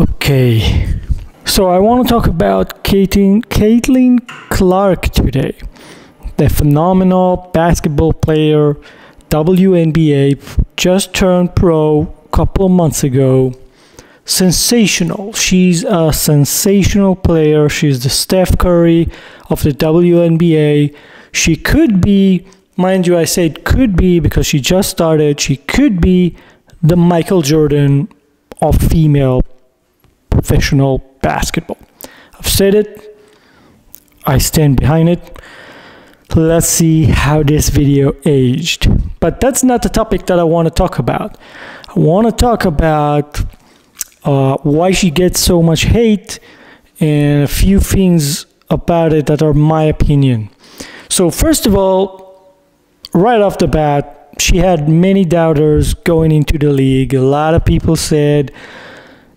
Okay, so I want to talk about Caitlin Clark today, the phenomenal basketball player, WNBA, just turned pro a couple of months ago. Sensational. She's a sensational player. She's the Steph Curry of the WNBA. She could be, mind you, I said could be because she just started, she could be the Michael Jordan of female professional basketball. I've said it. I stand behind it. Let's see how this video aged. But that's not the topic that I want to talk about. I want to talk about why she gets so much hate and a few things about it that are my opinion. So first of all, right off the bat, she had many doubters going into the league. A lot of people said,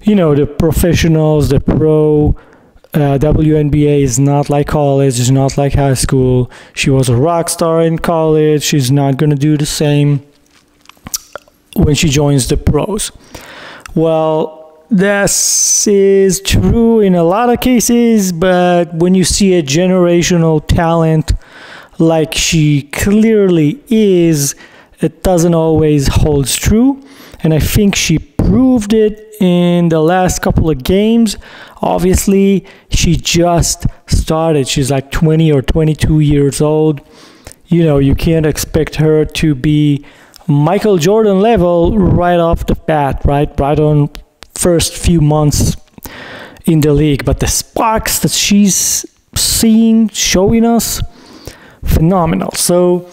you know, the professionals, the pro WNBA is not like college, it's not like high school. She was a rock star in college. She's not going to do the same when she joins the pros. Well, this is true in a lot of cases, but when you see a generational talent like she clearly is, it doesn't always hold true. And I think she proved it in the last couple of games. Obviously, she just started. She's like 20 or 22 years old. You know, you can't expect her to be Michael Jordan level right off the bat, right on first few months in the league. But the sparks that she's seeing, showing us, phenomenal. So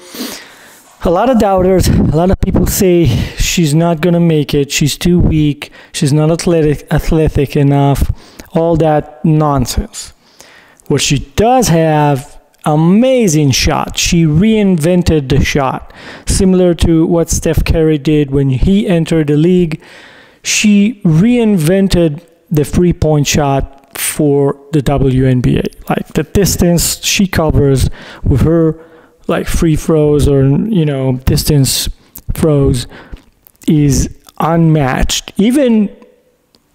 a lot of doubters, a lot of people say she's not going to make it, she's too weak, she's not athletic enough, all that nonsense. What she does have, amazing shot. She reinvented the shot, similar to what Steph Curry did when he entered the league. She reinvented the three-point shot for the WNBA. Like the distance she covers with her like free throws or, you know, distance throws is unmatched. Even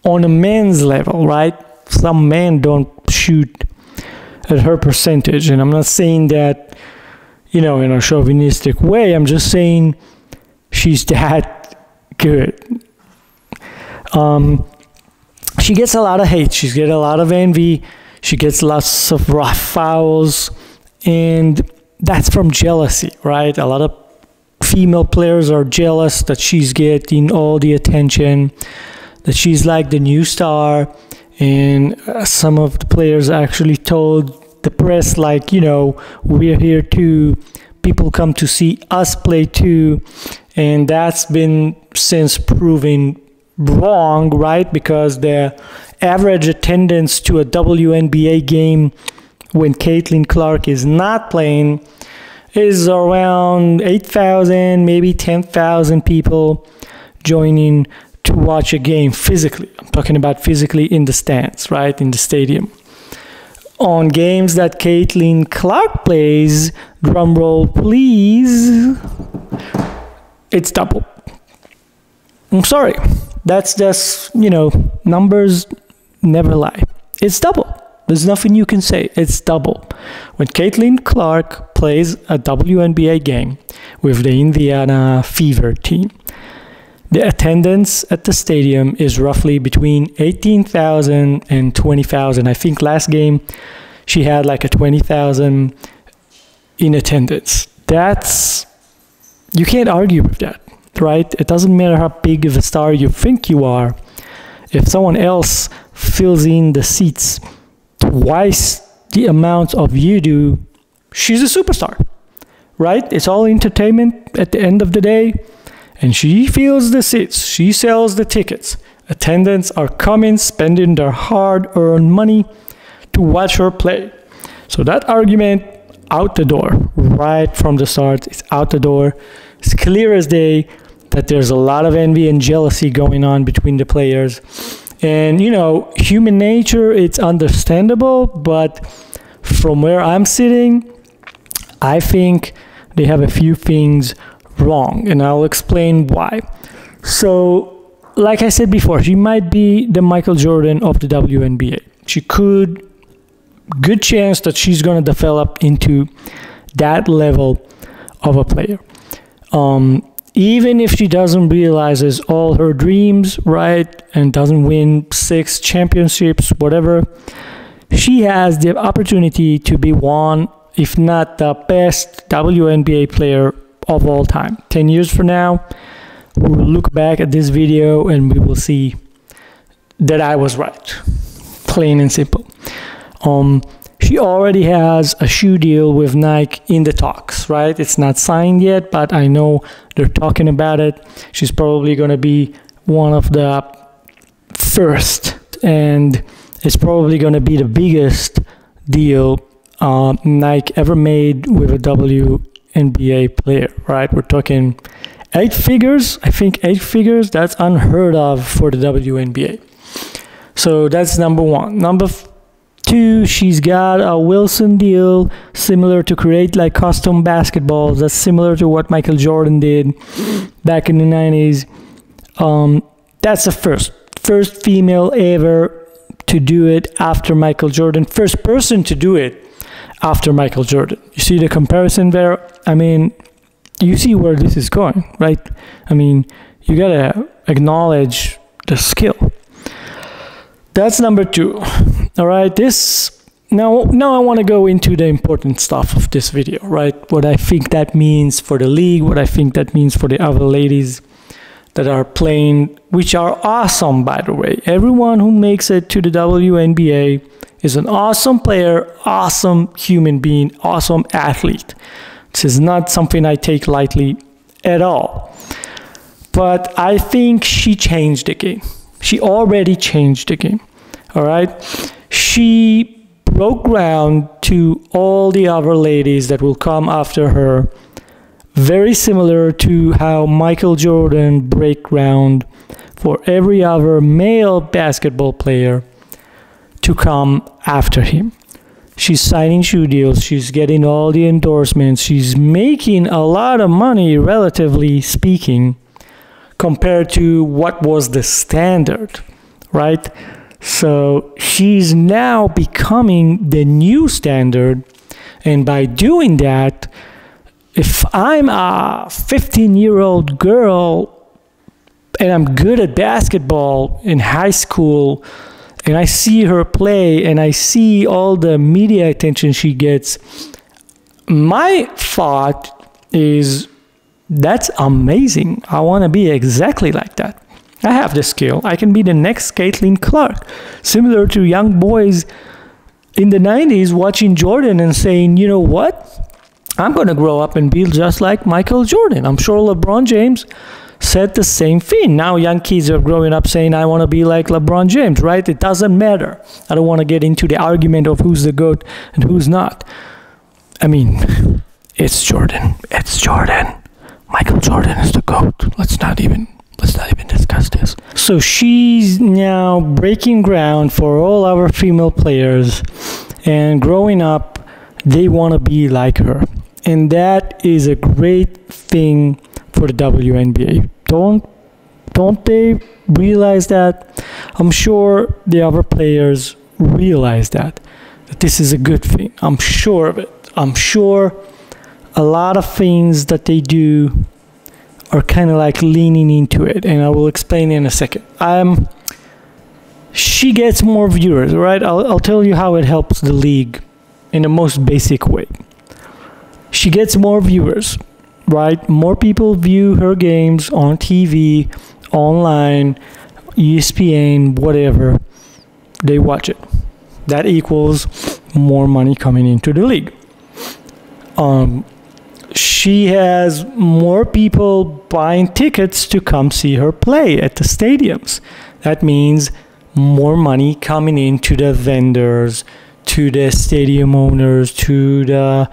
on a men's level, right? Some men don't shoot at her percentage. And I'm not saying that, you know, in a chauvinistic way. I'm just saying she's that good. She gets a lot of hate. She gets a lot of envy. She gets lots of rough fouls. And that's from jealousy, right? A lot of female players are jealous that she's getting all the attention, that she's like the new star. And some of the players actually told the press, like, you know, we're here too. People come to see us play too. And that's been since proven wrong, right? Because the average attendance to a WNBA game when Caitlin Clark is not playing is around 8,000, maybe 10,000 people joining to watch a game physically. I'm talking about physically in the stands, right, in the stadium. On games that Caitlin Clark plays, drum roll please, it's double. I'm sorry, that's just, you know, numbers never lie. It's double. There's nothing you can say. It's double. When Caitlin Clark plays a WNBA game with the Indiana Fever team, the attendance at the stadium is roughly between 18,000 and 20,000. I think last game she had like a 20,000 in attendance. That's, you can't argue with that, right? It doesn't matter how big of a star you think you are. If someone else fills in the seats twice the amount of you do, she's a superstar, right? It's all entertainment at the end of the day, and she fills the seats, she sells the tickets. Attendants are coming, spending their hard-earned money to watch her play. So that argument, out the door, right from the start, it's out the door. It's clear as day that there's a lot of envy and jealousy going on between the players. And, you know, human nature, it's understandable, but from where I'm sitting, I think they have a few things wrong, and I'll explain why. So like I said before, she might be the Michael Jordan of the WNBA. She could, good chance that she's going to develop into that level of a player. Even if she doesn't realizes all her dreams, right, and doesn't win 6 championships, whatever, she has the opportunity to be one, if not the best WNBA player of all time. 10 years from now, we will look back at this video and we will see that I was right. Plain and simple. She already has a shoe deal with Nike in the talks, right? It's not signed yet, but I know they're talking about it. She's probably going to be one of the first, and it's probably going to be the biggest deal Nike ever made with a WNBA player, right? We're talking 8 figures. I think 8 figures. That's unheard of for the WNBA. So that's number one. Number 2, she's got a Wilson deal, similar to create like custom basketballs. That's similar to what Michael Jordan did back in the 90s. That's the first female ever to do it after Michael Jordan. First person to do it after Michael Jordan. You see the comparison there? I mean, you see where this is going, right? I mean, you gotta acknowledge the skill. That's number 2. All right, now I want to go into the important stuff of this video, right? What I think that means for the league, what I think that means for the other ladies that are playing, which are awesome, by the way. Everyone who makes it to the WNBA is an awesome player, awesome human being, awesome athlete. This is not something I take lightly at all. But I think she changed the game. She already changed the game. All right, she broke ground to all the other ladies that will come after her, very similar to how Michael Jordan broke ground for every other male basketball player to come after him. She's signing shoe deals, she's getting all the endorsements, she's making a lot of money, relatively speaking, compared to what was the standard, right? So she's now becoming the new standard, and by doing that, if I'm a 15-year-old girl and I'm good at basketball in high school, and I see her play and I see all the media attention she gets, my thought is, that's amazing. I want to be exactly like that. I have the skill. I can be the next Caitlin Clark. Similar to young boys in the 90s watching Jordan and saying, you know what? I'm going to grow up and be just like Michael Jordan. I'm sure LeBron James said the same thing. Now young kids are growing up saying, I want to be like LeBron James, right? It doesn't matter. I don't want to get into the argument of who's the GOAT and who's not. I mean, it's Jordan. It's Jordan. Michael Jordan is the GOAT. Let's not even discuss this. So she's now breaking ground for all our female players, and growing up, they want to be like her. And that is a great thing for the WNBA. Don't they realize that? I'm sure the other players realize that this is a good thing. I'm sure of it. I'm sure a lot of things that they do are kind of like leaning into it, and I will explain in a second. She gets more viewers, right? I'll tell you how it helps the league in the most basic way. She gets more viewers, right? More people view her games on TV, online, ESPN, whatever. They watch it. That equals more money coming into the league. She has more people buying tickets to come see her play at the stadiums. That means more money coming into the vendors, to the stadium owners, to the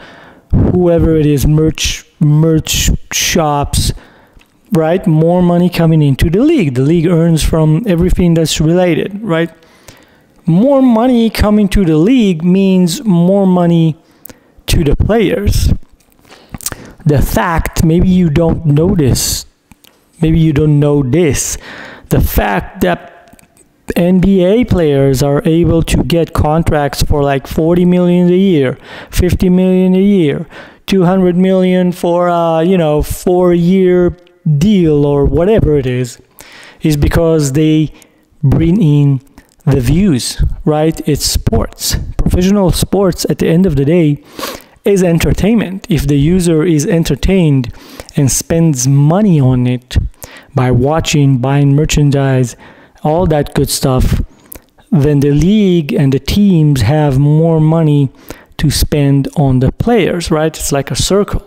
whoever it is, merch shops, right? More money coming into the league. The league earns from everything that's related, right? More money coming to the league means more money to the players. The fact, maybe you don't know this, maybe you don't know this, the fact that NBA players are able to get contracts for like 40 million a year, 50 million a year, 200 million for a 4-year deal or whatever it is because they bring in the views, right? It's sports. Professional sports at the end of the day is entertainment. If the user is entertained and spends money on it by watching, buying merchandise, all that good stuff, then the league and the teams have more money to spend on the players, right? It's like a circle.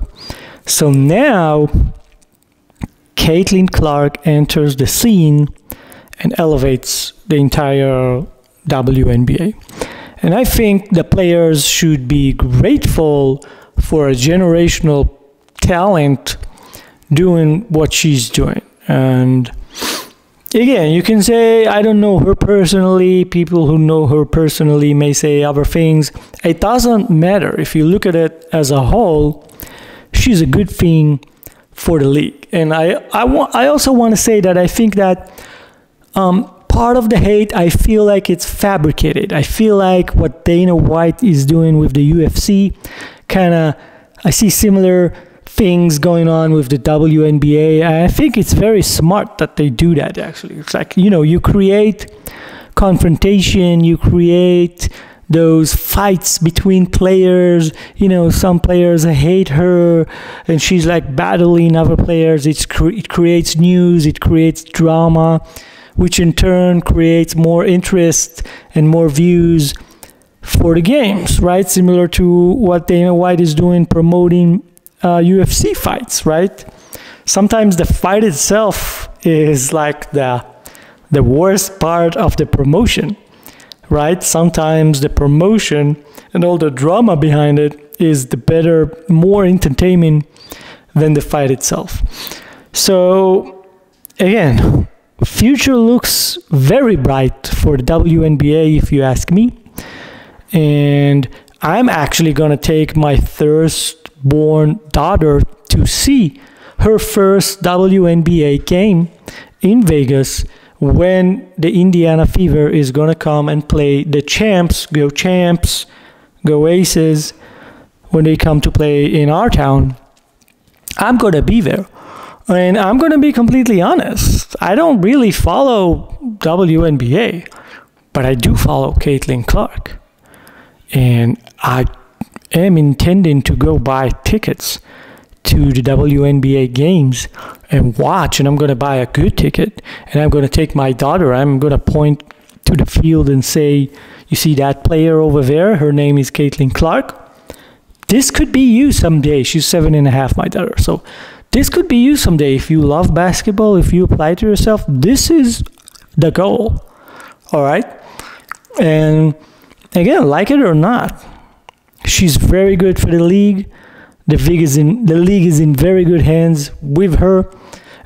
So now Caitlin Clark enters the scene and elevates the entire WNBA. And I think the players should be grateful for a generational talent doing what she's doing. And again, you can say, I don't know her personally. People who know her personally may say other things. It doesn't matter. If you look at it as a whole, she's a good thing for the league. And I also want to say that I think that part of the hate, I feel like it's fabricated. I feel like what Dana White is doing with the UFC, I see similar things going on with the WNBA. I think it's very smart that they do that, actually. It's like, you create confrontation, you create those fights between players. Some players hate her and she's like battling other players. It creates news, it creates drama, which in turn creates more interest and more views for the games, right? Similar to what Dana White is doing, promoting UFC fights, right? Sometimes the fight itself is like the worst part of the promotion, right? Sometimes the promotion and all the drama behind it is the better, more entertainment than the fight itself. So again, future looks very bright for the WNBA, if you ask me. And I'm actually going to take my firstborn daughter to see her first WNBA game in Vegas when the Indiana Fever is going to come and play the champs, go Aces, when they come to play in our town. I'm going to be there. And I'm going to be completely honest. I don't really follow WNBA, but I do follow Caitlin Clark. And I am intending to go buy tickets to the WNBA games and watch. And I'm going to buy a good ticket. And I'm going to take my daughter. I'm going to point to the field and say, you see that player over there? Her name is Caitlin Clark. This could be you someday. She's 7.5, my daughter. So this could be you someday. If you love basketball, if you apply to yourself, this is the goal. All right? And again, like it or not, she's very good for the league. The league is in very good hands with her.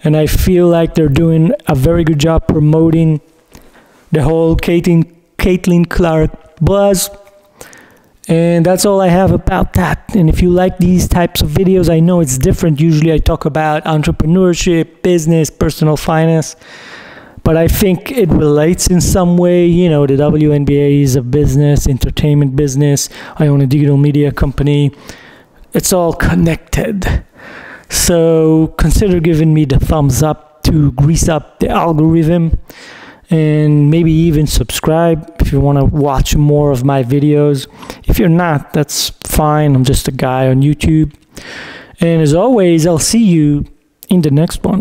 And I feel like they're doing a very good job promoting the whole Caitlin Clark buzz. And that's all I have about that. And if you like these types of videos, I know it's different. Usually I talk about entrepreneurship, business, personal finance. But I think it relates in some way. The WNBA is a business, entertainment business. I own a digital media company. It's all connected. So consider giving me the thumbs up to grease up the algorithm. And maybe even subscribe if you want to watch more of my videos. If you're not, that's fine. I'm just a guy on YouTube. And as always, I'll see you in the next one.